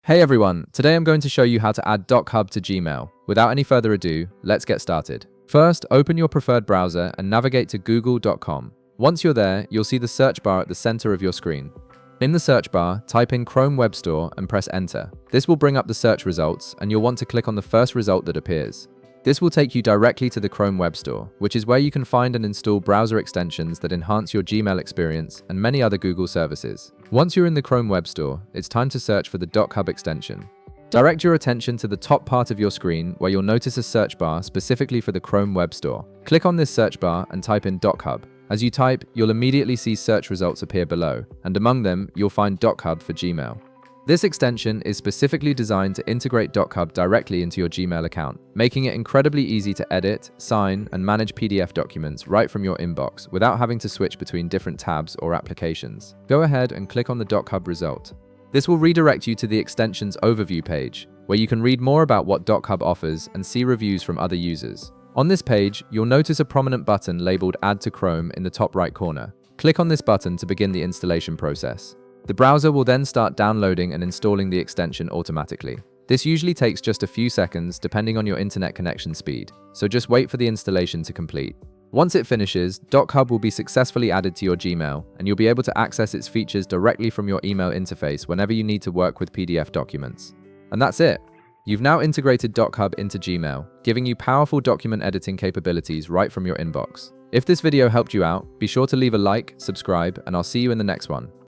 Hey everyone, today I'm going to show you how to add Dochub to Gmail. Without any further ado, let's get started. First, open your preferred browser and navigate to google.com. Once you're there, you'll see the search bar at the center of your screen. In the search bar, type in Chrome Web Store and press enter. This will bring up the search results, and you'll want to click on the first result that appears. This will take you directly to the Chrome Web Store, which is where you can find and install browser extensions that enhance your Gmail experience and many other Google services. Once you're in the Chrome Web Store, it's time to search for the Dochub extension. Direct your attention to the top part of your screen where you'll notice a search bar specifically for the Chrome Web Store. Click on this search bar and type in Dochub. As you type, you'll immediately see search results appear below, and among them, you'll find Dochub for Gmail. This extension is specifically designed to integrate Dochub directly into your Gmail account, making it incredibly easy to edit, sign, and manage PDF documents right from your inbox without having to switch between different tabs or applications. Go ahead and click on the Dochub result. This will redirect you to the extension's overview page, where you can read more about what Dochub offers and see reviews from other users. On this page, you'll notice a prominent button labeled Add to Chrome in the top right corner. Click on this button to begin the installation process. The browser will then start downloading and installing the extension automatically. This usually takes just a few seconds depending on your internet connection speed, so just wait for the installation to complete. Once it finishes, Dochub will be successfully added to your Gmail, and you'll be able to access its features directly from your email interface whenever you need to work with PDF documents. And that's it! You've now integrated Dochub into Gmail, giving you powerful document editing capabilities right from your inbox. If this video helped you out, be sure to leave a like, subscribe, and I'll see you in the next one.